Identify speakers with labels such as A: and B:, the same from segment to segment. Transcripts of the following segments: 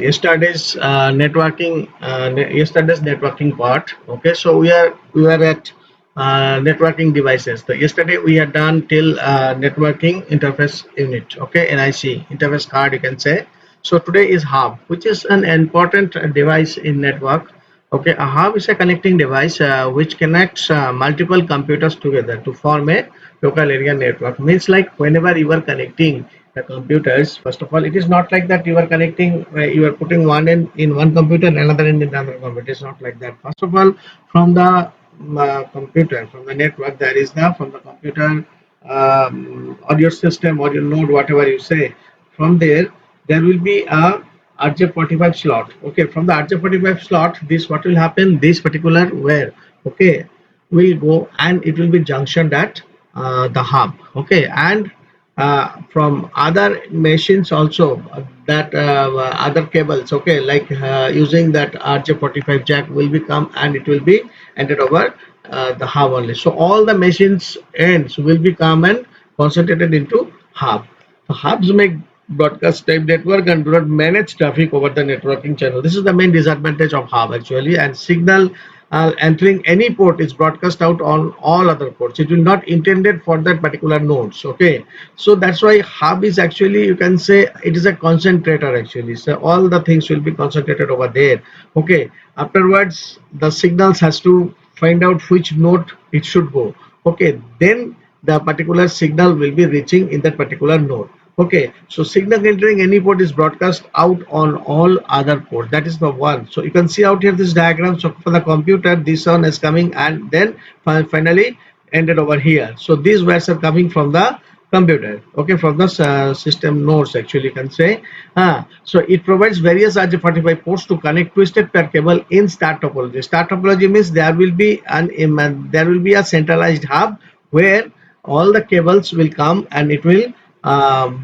A: Yesterday's networking part. Okay, so we are at networking devices. So yesterday we had done till networking interface unit. Okay, NIC interface card, you can say. So today is hub, which is an important device in network. Okay, a hub is a connecting device which connects multiple computers together to form a local area network. Means like whenever you are connecting the computers, first of all, it is not like that you are connecting, you are putting one end in one computer and another end in another computer. It's not like that. First of all, from the computer, from the network, there is the from the computer or your system or your node, whatever you say. From there will be a RJ45 slot. Okay, from the RJ45 slot, this what will happen? This particular where, okay, will go and it will be junctioned at the hub. Okay, and from other machines also, that other cables, okay, like using that RJ45 jack will become and it will be ended over the hub only. So all the machines ends will become and concentrated into hub. The hubs make broadcast type network and do not manage traffic over the networking channel. This is the main disadvantage of hub actually. And signal entering any port is broadcast out on all other ports. It will not intended for that particular nodes. Okay, so that's why hub is actually, you can say, it is a concentrator actually. So all the things will be concentrated over there. Okay, afterwards the signals has to find out which node it should go. Okay, then the particular signal will be reaching in that particular node. Okay, so signal entering any port is broadcast out on all other ports. That is the one. So you can see out here this diagram. So for the computer, this one is coming and then finally ended over here. So these wires are coming from the computer. Okay, from the system nodes actually, you can say. So it provides various RJ45 ports to connect twisted pair cable in star topology. Star topology means there will be a centralized hub where all the cables will come and it will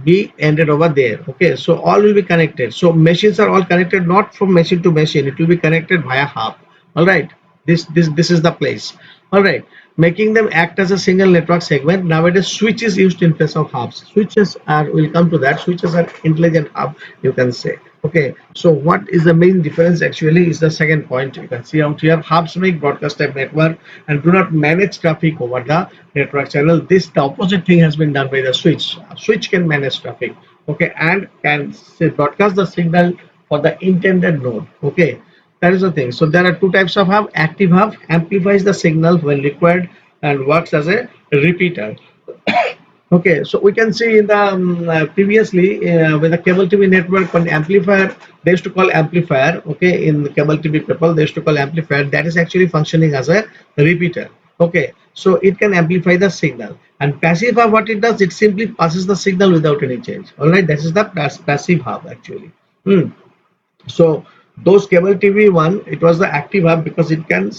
A: be ended over there. Okay, so all will be connected. So machines are all connected, not from machine to machine. It will be connected via hub. All right, this is the place. All right, making them act as a single network segment. Nowadays switch is used in place of hubs. Switches are, will come to that, switches are intelligent hub, you can say. Okay, so what is the main difference actually is the second point. You can see out here, hubs make broadcast type network and do not manage traffic over the network channel. This, the opposite thing has been done by the switch. Switch can manage traffic, okay, and can say broadcast the signal for the intended node. Okay, that is the thing. So there are two types of hub. Active hub amplifies the signal when required and works as a repeater. Okay, so we can see in the previously with the cable TV network, when amplifier, they used to call amplifier. Okay, in the cable TV people they used to call amplifier. That is actually functioning as a repeater. Okay, so it can amplify the signal. And passive hub, what it does, it simply passes the signal without any change. All right, that is the passive hub actually. Hmm. So those cable TV one, it was the active hub because it can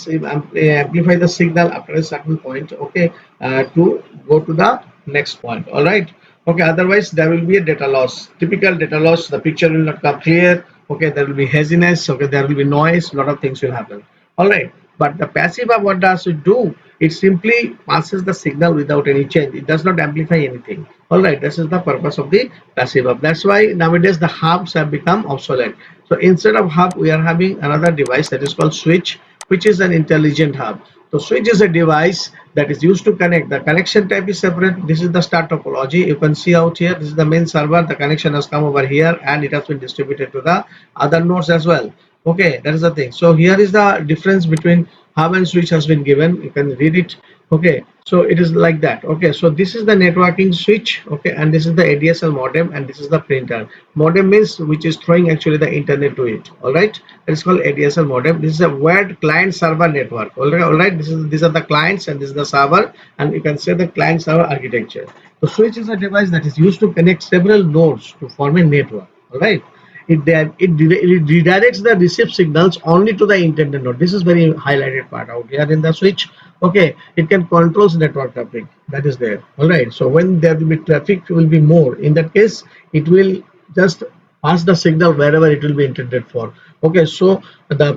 A: amplify the signal after a certain point. Okay, to go to the next point. All right. Okay. Otherwise, there will be a data loss. Typical data loss. The picture will not come clear. Okay. There will be haziness. Okay. There will be noise. A lot of things will happen. All right. But the passive hub, what does it do? It simply passes the signal without any change. It does not amplify anything. All right. This is the purpose of the passive hub. That's why nowadays the hubs have become obsolete. So instead of hub, we are having another device that is called switch, which is an intelligent hub. So switch is a device that is used to connect. The connection type is separate. This is the star topology. You can see out here, this is the main server. The connection has come over here and it has been distributed to the other nodes as well. Okay, that is the thing. So here is the difference between hub and switch has been given. You can read it. Okay, so it is like that. Okay, so this is the networking switch. Okay, and this is the ADSL modem and this is the printer. Modem means which is throwing actually the internet to it. All right, it's called ADSL modem. This is a wired client server network. All right, these are the clients and this is the server, and you can say the client server architecture. The switch is a device that is used to connect several nodes to form a network. All right, it redirects the received signals only to the intended node. This is very highlighted part out here in the switch. Okay, it can controls network traffic that is there. All right, so when there will be traffic will be more, in that case it will just pass the signal wherever it will be intended for. Okay, so the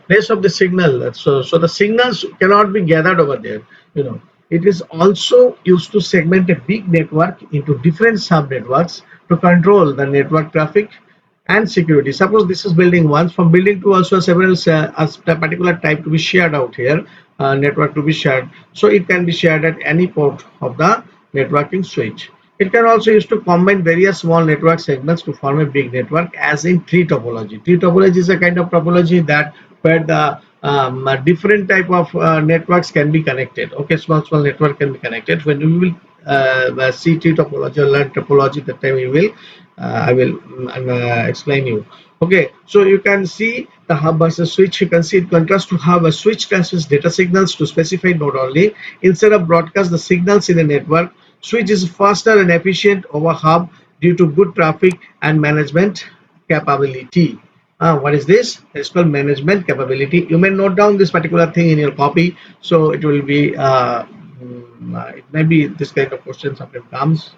A: place of the signal, so the signals cannot be gathered over there, you know. It is also used to segment a big network into different sub-networks to control the network traffic and security. Suppose this is building 1, from building 2 also several a particular type to be shared out here, network to be shared. So it can be shared at any port of the networking switch. It can also use to combine various small network segments to form a big network, as in tree topology. Tree topology is a kind of topology that where the different type of networks can be connected. Okay, small network can be connected. When we will see tree topology or learn topology, that time we will I will explain you. Okay, so you can see the hub versus switch. You can see in contrast to hub, a switch transmits data signals to specified node only. Instead of broadcast the signals in a network, switch is faster and efficient over hub due to good traffic and management capability. What is this? It's called management capability. You may note down this particular thing in your copy, so it will be it may be this kind of question sometimes comes,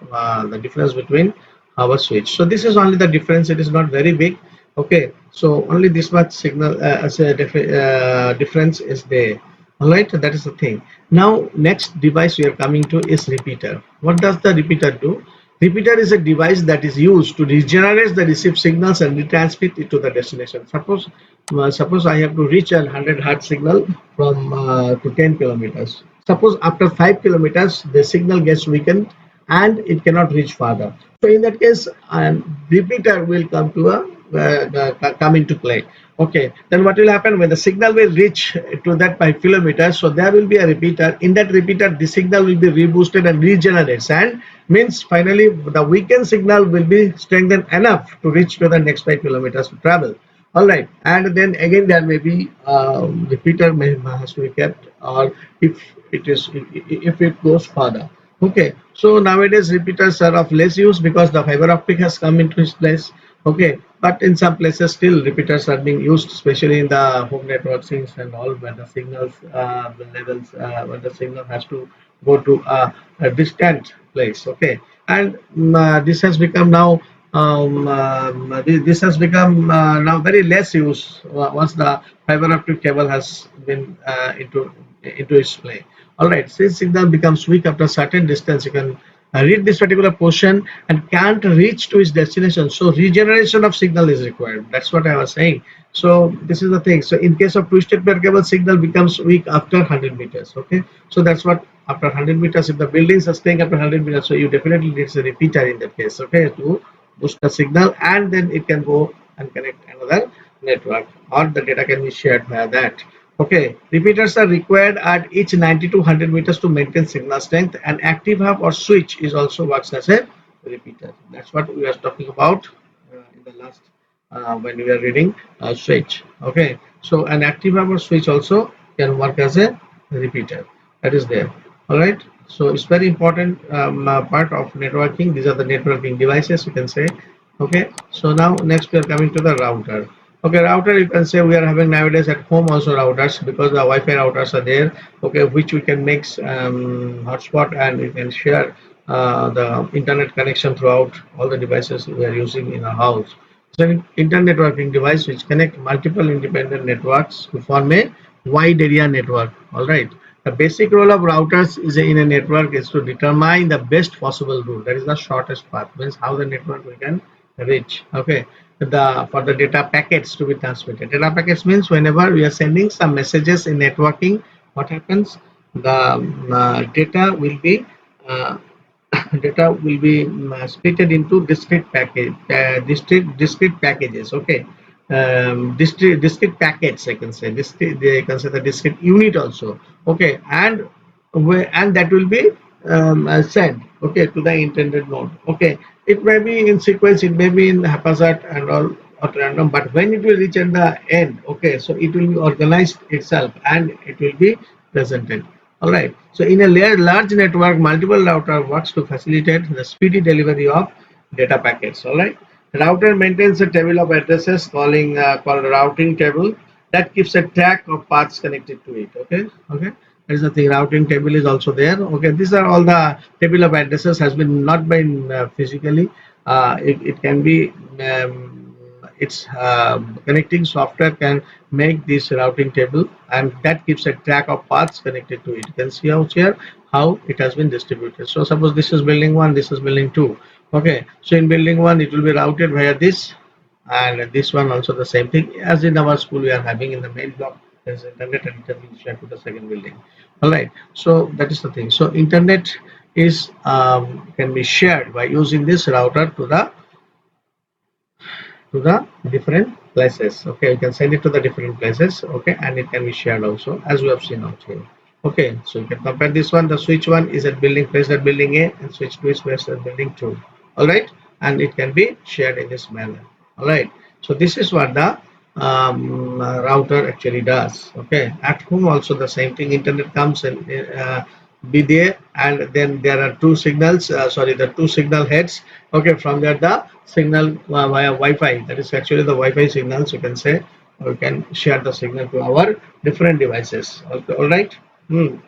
A: the difference between our switch. So this is only the difference. It is not very big. Okay, so only this much signal as a difference is there. All right, that is the thing. Now next device we are coming to is repeater. What does the repeater do? Repeater is a device that is used to regenerate the received signals and retransmit it to the destination. Suppose I have to reach a 100 hertz signal from to 10 kilometers. Suppose after 5 kilometers the signal gets weakened and it cannot reach further. So in that case, repeater will come to come into play. Okay, then what will happen when the signal will reach to that 5 kilometers? So there will be a repeater. In that repeater, the signal will be reboosted and regenerates, and means finally the weakened signal will be strengthened enough to reach to the next 5 kilometers to travel. All right, and then again there may be repeater has to be kept, or if if it goes further. Okay, so nowadays repeaters are of less use because the fiber optic has come into its place. Okay, but in some places still repeaters are being used, especially in the home networks and all, when the signals levels when the signal has to go to a distant place. Okay, and this has become now this has become now very less use once the fiber optic cable has been into its play. All right, since signal becomes weak after a certain distance, you can read this particular portion and can't reach to its destination. So regeneration of signal is required. That's what I was saying. So this is the thing. So in case of twisted pair cable, signal becomes weak after 100 meters. Okay, so that's what after 100 meters. If the buildings are staying after 100 meters, so you definitely need a repeater in that case. Okay, to boost the signal, and then it can go and connect another network, or the data can be shared via that. Okay, repeaters are required at each 90 to 100 meters to maintain signal strength. An active hub or switch is also works as a repeater. That's what we are talking about in the last when we are reading switch. Okay, so an active hub or switch also can work as a repeater. That is there. All right. So it's very important part of networking. These are the networking devices, you can say. Okay. So now next we are coming to the router. Okay, router, you can say we are having nowadays at home also routers, because the Wi-Fi routers are there. Okay, which we can mix hotspot, and we can share the internet connection throughout all the devices we are using in our house. It's an internet networking device which connect multiple independent networks to form a wide area network. All right. The basic role of routers is in a network is to determine the best possible route. That is the shortest path. Means how the network we can reach. Okay, the for the data packets to be transmitted. Data packets means whenever we are sending some messages in networking, what happens? The data will be uh, data will be split into discrete packages. Okay, discrete packets, I can say. Discrete, they can say the discrete unit also. Okay, and and that will be sent, okay, to the intended node. Okay, it may be in sequence, it may be in haphazard and all at random, but when it will reach at the end, okay, so it will be organized itself and it will be presented. All right. So in a large network, multiple router works to facilitate the speedy delivery of data packets. All right. Router maintains a table of addresses called routing table that keeps a track of paths connected to it. Okay. Okay. That is the thing. Routing table is also there. Okay. These are all the table of addresses has been not been physically. It can be its connecting software can make this routing table, and that keeps a track of paths connected to it. You can see out here how it has been distributed. So suppose this is building 1, this is building 2. Okay, so in building 1 it will be routed via this, and this one also the same thing. As in our school we are having in the main block, there's internet, and it will share to the second building. All right, so that is the thing. So internet is can be shared by using this router to the different places. Okay, you can send it to the different places. Okay, and it can be shared also, as we have seen out here. Okay, so you can compare this one. The switch one is at building placed at building A, and switch 2 is placed at building 2. All right, and it can be shared in this manner. All right, so this is what the router actually does. Okay, at home also the same thing. Internet comes and be there, and then there are two signals, sorry, the two signal heads. Okay, from there the signal via Wi-Fi, that is actually the Wi-Fi signals, you can say, we can share the signal to our different devices. Okay, all right.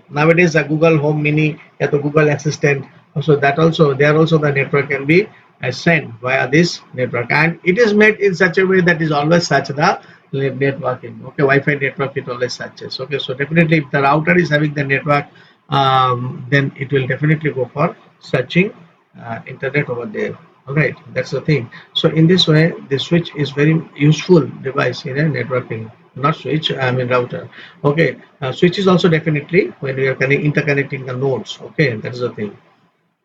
A: Nowadays the Google Home Mini, yeah, the Google Assistant, so that also there also the network can be sent via this network, and it is made in such a way that is always such the networking. Okay, Wi-Fi network it always suches. Okay, so definitely if the router is having the network, then it will definitely go for searching internet over there. All right, that's the thing. So in this way the switch is very useful device in a networking. Not switch, I mean router. Okay, switch is also definitely when we are interconnecting the nodes. Okay, that is the thing.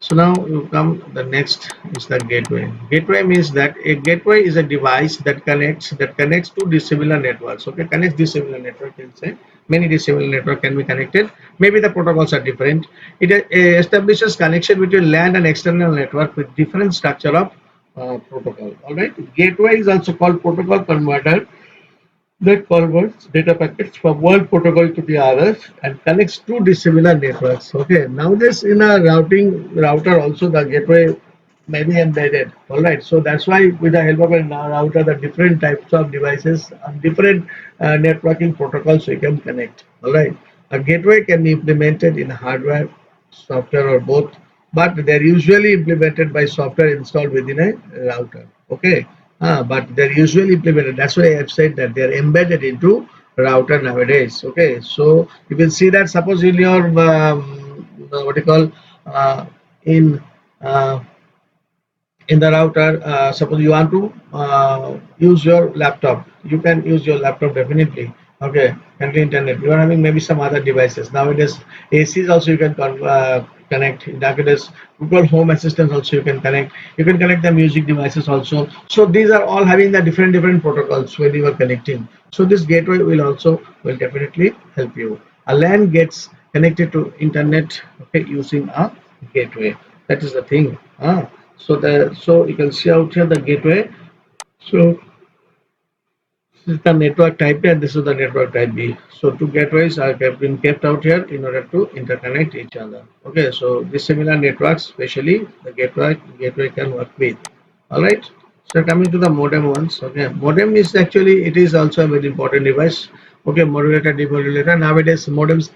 A: So now you come, the next is the gateway. Gateway means that a gateway is a device that connects to dissimilar networks. Okay, connects dissimilar network, can say many dissimilar network can be connected. Maybe the protocols are different. It establishes connection between LAN and external network with different structure of protocol. All right. Gateway is also called protocol converter that converts data packets from one protocol to the other and connects two dissimilar networks. Okay, nowadays in a router also the gateway may be embedded. All right, so that's why with the help of a router, the different types of devices and different networking protocols we can connect. All right, a gateway can be implemented in hardware, software, or both, but they're usually implemented by software installed within a router. Okay, but they're usually implemented. That's why I've said that they're embedded into router nowadays. Okay, so you will see that suppose in your what you call in uh, in the router, suppose you want to use your laptop, you can use your laptop definitely. Okay, and the internet, you are having maybe some other devices nowadays. ACs also you can connect nowadays. Google Home Assistant also you can connect. You can connect the music devices also. So these are all having the different protocols when you are connecting. So this gateway will definitely help you. A LAN gets connected to internet, okay, using a gateway. That is the thing. So you can see out here the gateway. So this is the network type A and this is the network type B. So two gateways are been kept out here in order to interconnect each other. Okay, so these similar networks, especially the gateway can work with. All right. So coming to the modem ones. Okay, modem is actually, it is also a very important device. Okay, modulator, demodulator. Nowadays modems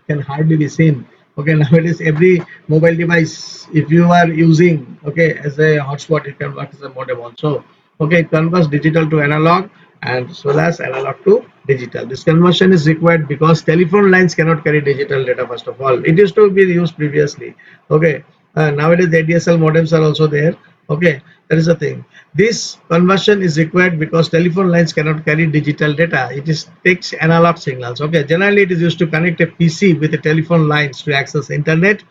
A: can hardly be seen. Okay, nowadays every mobile device, if you are using, okay, as a hotspot, it can work as a modem also. Okay, it converts digital to analog and as well as analog to digital. This conversion is required because telephone lines cannot carry digital data. First of all, it used to be used previously. Okay, nowadays the ADSL modems are also there. Okay, that is the thing. This conversion is required because telephone lines cannot carry digital data. It is takes analog signals. Okay, generally it is used to connect a PC with the telephone lines to access internet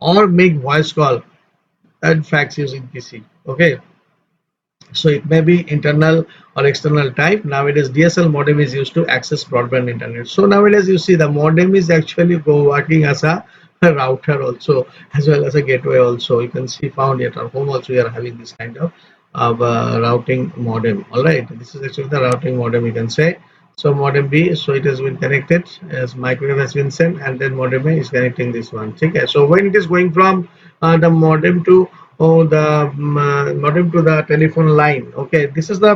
A: or make voice call and fax using PC. Okay, so it may be internal or external type. Nowadays DSL modem is used to access broadband internet. So nowadays you see the modem is actually working as a router also, as well as a gateway also. You can see found at our home also we are having this kind of routing modem. All right, this is actually the routing modem, you can say. So modem B, so it has been connected as microwave has been sent, and then modem A is connecting this one. Okay, so when it is going from the modem to modem to the telephone line. Okay, this is the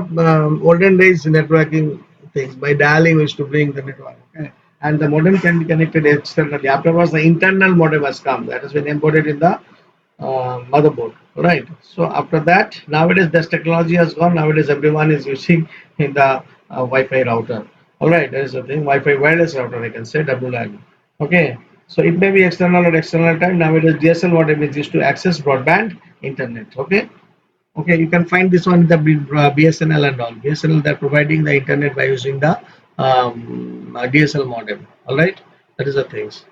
A: olden days networking things. By dialing, we used to bring the network. Okay, and the modem can be connected externally. Afterwards, the internal modem has come. That has been embodied in the motherboard, right? So after that, nowadays this technology has gone. Nowadays everyone is using in the Wi-Fi router. All right, there is a thing, Wi-Fi wireless router, I can say WLAN. Okay, so it may be external or external type. Nowadays DSL whatever is used to access broadband internet. Okay, okay, you can find this on the BSNL and all. BSNL, they're providing the internet by using the DSL modem. All right, that is the things.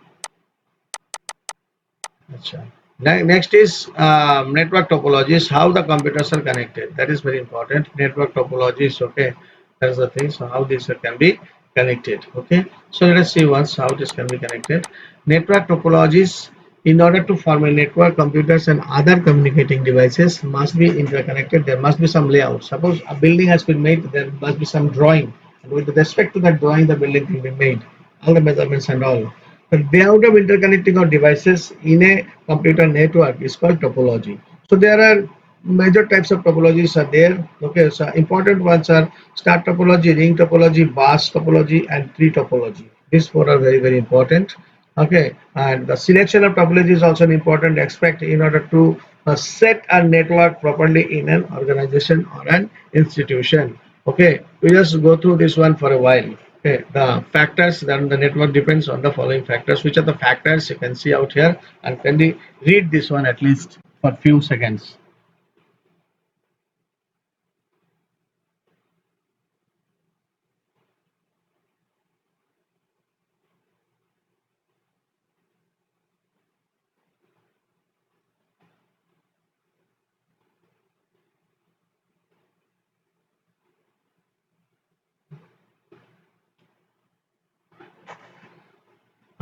A: Acha. Next is network topologies, how the computers are connected. That is very important. Network topologies, okay. That is the thing. So how this can be connected, okay. So let us see once how this can be connected. Network topologies, in order to form a network, computers and other communicating devices must be interconnected. There must be some layout. Suppose a building has been made, there must be some drawing. And with respect to that drawing, the building can be made. All the measurements and all. The layout of interconnecting of devices in a computer network is called topology. So there are major types of topologies are there. Okay, so important ones are star topology, ring topology, bus topology, and tree topology. These four are very very important. Okay, and the selection of topology is also an important aspect in order to set a network properly in an organization or an institution. Okay, we just go through this one for a while. Okay, the factors, then the network depends on the following factors. Which are the factors you can see out here, and can we read this one at least for few seconds?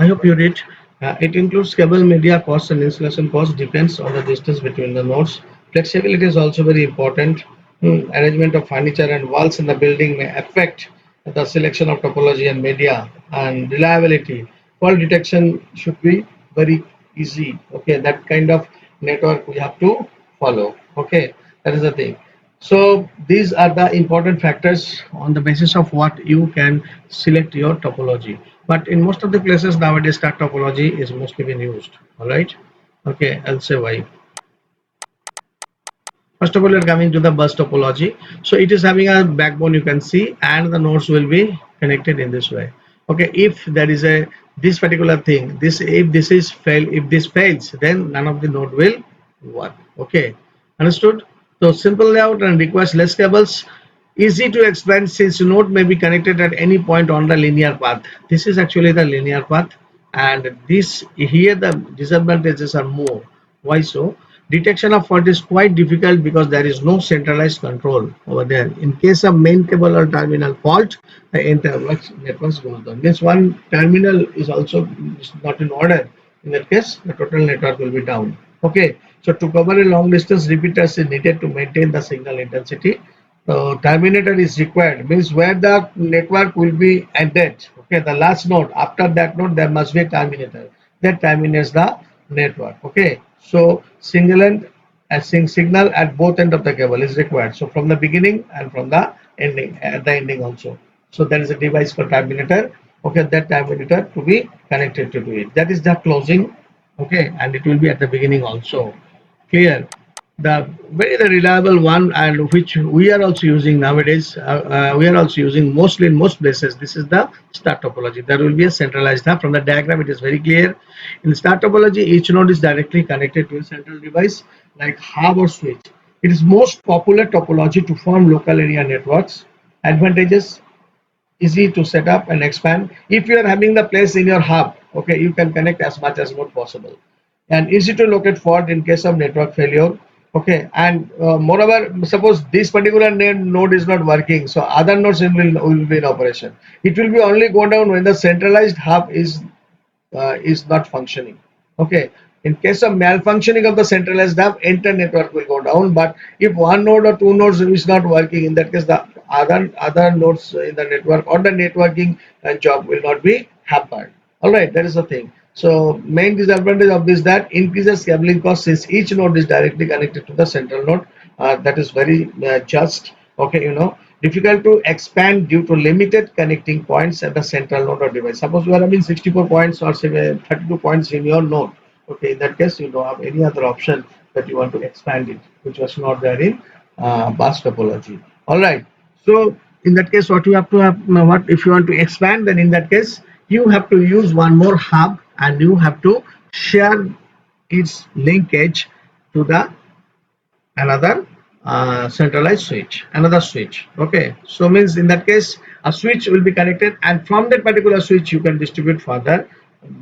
A: I hope you read. It includes cable media costs and installation costs depends on the distance between the nodes. Flexibility is also very important. Arrangement of furniture and walls in the building may affect the selection of topology and media, and reliability. Fault detection should be very easy. Okay, that kind of network we have to follow. Okay, that is the thing. So these are the important factors on the basis of what you can select your topology. But in most of the places nowadays, stack topology is mostly being used. All right. Okay, I'll say why. First of all, we're coming to the bus topology. So it is having a backbone, you can see, and the nodes will be connected in this way. Okay, if there is a this particular thing, this if this is fail, if this fails, then none of the node will work. Okay, understood? So simple layout and requires less cables. Easy to explain since node may be connected at any point on the linear path. This is actually the linear path, and this here the disadvantages are more. Why so? Detection of fault is quite difficult because there is no centralized control over there. In case of main cable or terminal fault, the entire network goes down. Means one terminal is also not in order. In that case, the total network will be down. Okay. So to cover a long distance, repeaters is needed to maintain the signal intensity. So terminator is required, means where the network will be ended. Okay, the last node. After that node, there must be a terminator that terminates the network. Okay, so single end signal at both end of the cable is required. So from the beginning and from the ending, at the ending also. So there is a device for terminator. Okay, that terminator to be connected to it. That is the closing. Okay, and it will be at the beginning also. Clear. The very reliable one, and which we are also using nowadays, we are also using mostly in most places. This is the star topology. There will be a centralized hub. From the diagram it is very clear. In star topology, each node is directly connected to a central device like hub or switch. It is most popular topology to form local area networks. Advantages: easy to set up and expand. If you are having the place in your hub, okay, you can connect as much as more possible, and easy to locate fault in case of network failure. Okay, and moreover, suppose this particular node is not working, so other nodes will be in operation. It will be only go down when the centralized hub is not functioning. Okay, in case of malfunctioning of the centralized hub, entire network will go down. But if one node or two nodes is not working, in that case the other nodes in the network or the networking job will not be hampered. All right, that is the thing. So main disadvantage of this that increases cabling cost since each node is directly connected to the central node. That is very just. Okay, difficult to expand due to limited connecting points at the central node or device. Suppose you are having 64 points or say 32 points in your node. Okay, in that case, you don't have any other option that you want to expand it, which was not there in bus topology. All right. So in that case, what you have to have, what if you want to expand, then in that case, you have to use one more hub and you have to share its linkage to the another centralized switch, another switch. Okay, so means in that case a switch will be connected, and from that particular switch you can distribute further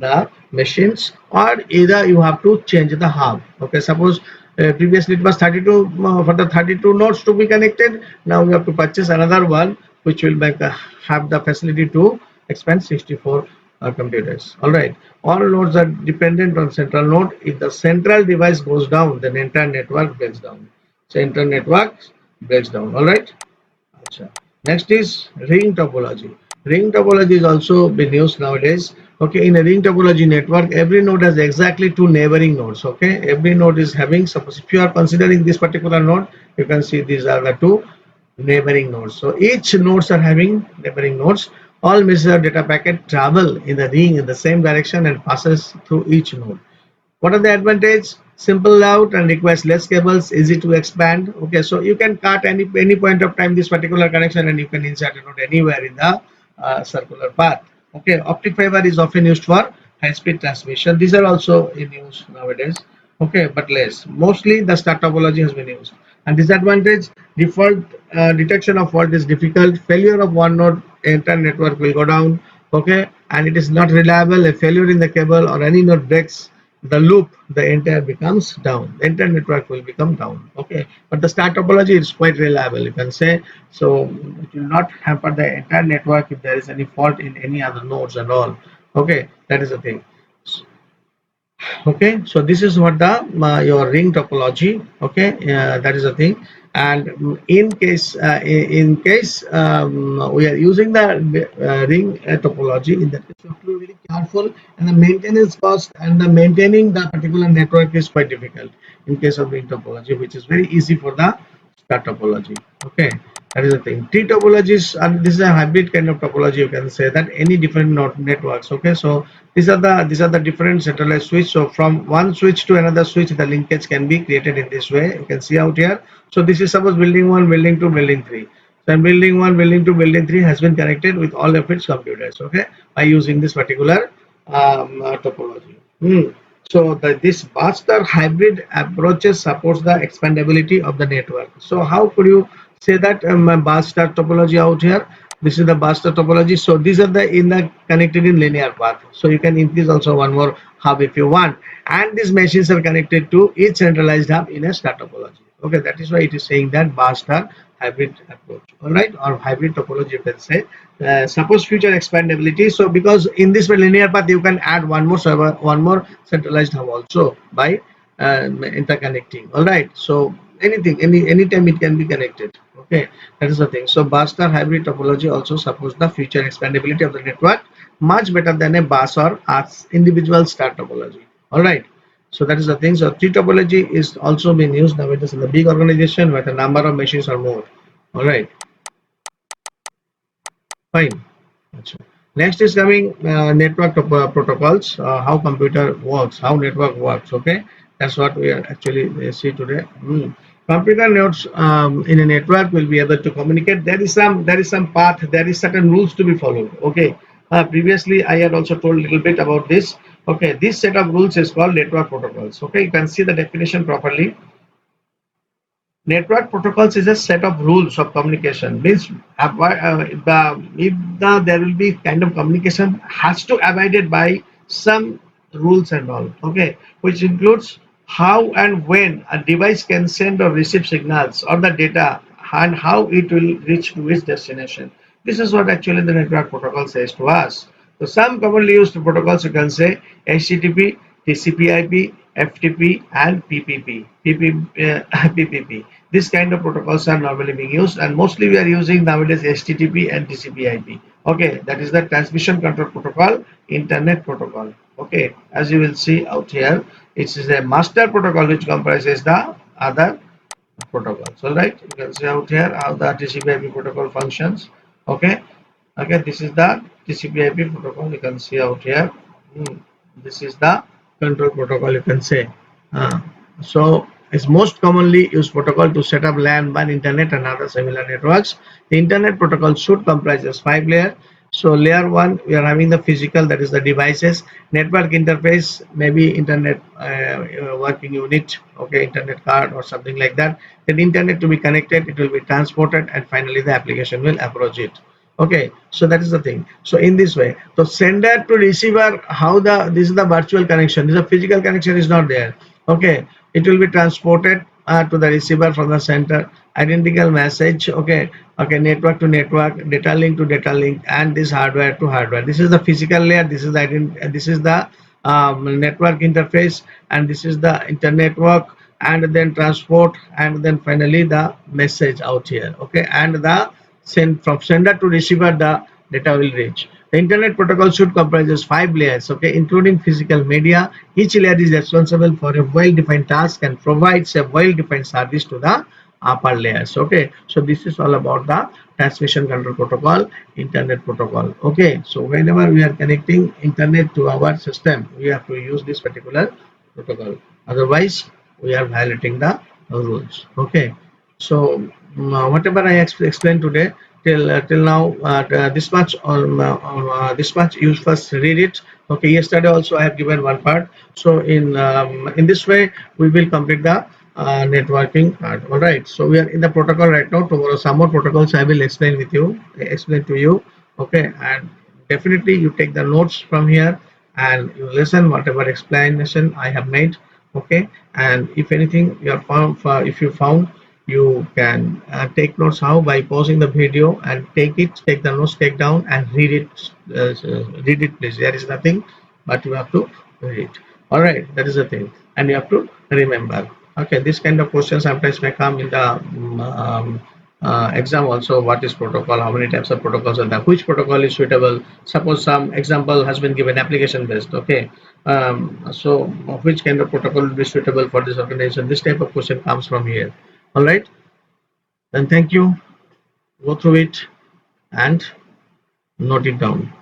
A: the machines, or either you have to change the hub. Okay, suppose previously it was 32, for the 32 nodes to be connected, now we have to purchase another one which will make have the facility to expand 64 computers. All right, all nodes are dependent on central node. If the central device goes down, then entire network breaks down. So entire network breaks down. All right. Acha. Next is ring topology. Ring topology is also been used nowadays. Okay, in a ring topology network, every node has exactly two neighboring nodes. Okay, every node is having, suppose if you are considering this particular node, you can see these are the two neighboring nodes. So each nodes are having neighboring nodes. All messages or data packet travel in the ring in the same direction and passes through each node. What are the advantage? Simple layout and requires less cables, easy to expand. Okay, so you can cut any point of time this particular connection and you can insert a node anywhere in the circular path. Okay, optic fiber is often used for high speed transmission. These are also in use nowadays. Okay, but less. Mostly the star topology has been used. And disadvantage, default detection of fault is difficult. Failure of one node, entire network will go down. Okay, and it is not reliable. A failure in the cable or any node breaks the loop, the entire becomes down, the entire network will become down. Okay, but the star topology is quite reliable, you can say. So it will not hamper the entire network if there is any fault in any other nodes and all. Okay, that is the thing. Okay, so this is what the your ring topology. Okay, that is the thing. And in case we are using the ring topology, in that case you have to be very careful, and the maintenance cost and the maintaining the particular network is quite difficult in case of ring topology, which is very easy for the star topology. Okay, that is the thing. T topologies, and this is a hybrid kind of topology, you can say that any different networks. Okay, so these are the different centralized switch. So from one switch to another switch, the linkage can be created in this way. You can see out here. So this is suppose building 1, building 2, building 3. So building 1, building 2, building 3 has been connected with all of its computers. Okay, by using this particular topology. So this Buster hybrid approaches supports the expandability of the network. So how could you say that Buster topology out here? This is the Buster topology. So these are the in the connected in linear path. So you can increase also one more hub if you want. And these machines are connected to each centralized hub in a star topology. Okay, that is why it is saying that Buster hybrid approach. All right, or hybrid topology you can say. Suppose future expandability. So because in this linear path you can add one more server, one more centralized hub also by interconnecting. All right, so anything, anytime it can be connected. Okay, that is the thing. So bus star hybrid topology also supports the future expandability of the network much better than a bus or as individual star topology. All right, so that is the thing. So tree topology is also being used nowadays in the big organization where the number of machines are more. All right, fine. Achha. Next is coming network protocols, how computer works, how network works. Okay, that's what we are actually see today. Computer nodes in a network will be able to communicate. There is some path. There is certain rules to be followed. Okay. Previously, I had also told a little bit about this. Okay, this set of rules is called network protocols. Okay, you can see the definition properly. Network protocols is a set of rules of communication. Means there will be kind of communication has to abided by some rules and all. Okay, which includes how and when a device can send or receive signals or the data and how it will reach to its destination. This is what actually the network protocol says to us. So some commonly used protocols you can say HTTP, TCP/IP, FTP, and PPP. PPP. This kind of protocols are normally being used, and mostly we are using nowadays HTTP and TCP/IP. Okay, that is the transmission control protocol, internet protocol. Okay, as you will see out here, it is a master protocol which comprises the other protocols. All right, you can see out here how the TCP/IP protocol functions. Okay, okay, this is the TCP/IP protocol. You can see out here. This is the control protocol, you can say. Uh, so it's most commonly used protocol to set up LAN, WAN, internet and other similar networks. The internet protocol should comprise as 5 layers. So layer 1, we are having the physical, that is the devices, network interface, maybe internet working unit, okay, internet card or something like that. Then internet to be connected, it will be transported, and finally the application will approach it. Okay, so that is the thing. So in this way, so sender to receiver, how the, this is the virtual connection, this is a physical connection is not there. Okay, it will be transported to the receiver from the center, identical message. Okay, okay, network to network, data link to data link, and this hardware to hardware. This is the physical layer, this is the this is the network interface, and this is the internetwork, and then transport, and then finally the message out here. Okay, and the send from sender to receiver, the data will reach. The internet protocol should comprise 5 layers, okay, including physical media. Each layer is responsible for a well-defined task and provides a well-defined service to the upper layers. Okay, so this is all about the transmission control protocol, internet protocol. Okay, so whenever we are connecting internet to our system, we have to use this particular protocol. Otherwise, we are violating the rules. Okay, so whatever I explained today till now, this much on this much, you first read it. Okay, yesterday also I have given one part. So in this way we will complete the networking part. All right, so we are in the protocol right now. Tomorrow some more protocols I will explain to you. Okay, and definitely you take the notes from here and you listen whatever explanation I have made. Okay, and if anything you are found, if you found, you can take notes how, by pausing the video and take the notes, take down and read it please. There is nothing but you have to read it. All right, that is the thing, and you have to remember. Okay, this kind of questions sometimes may come in the exam also. What is protocol, how many types of protocols are there, which protocol is suitable? Suppose some example has been given application based. Okay, so which kind of protocol will be suitable for this organization? This type of question comes from here. All right, then thank you. Go through it and note it down.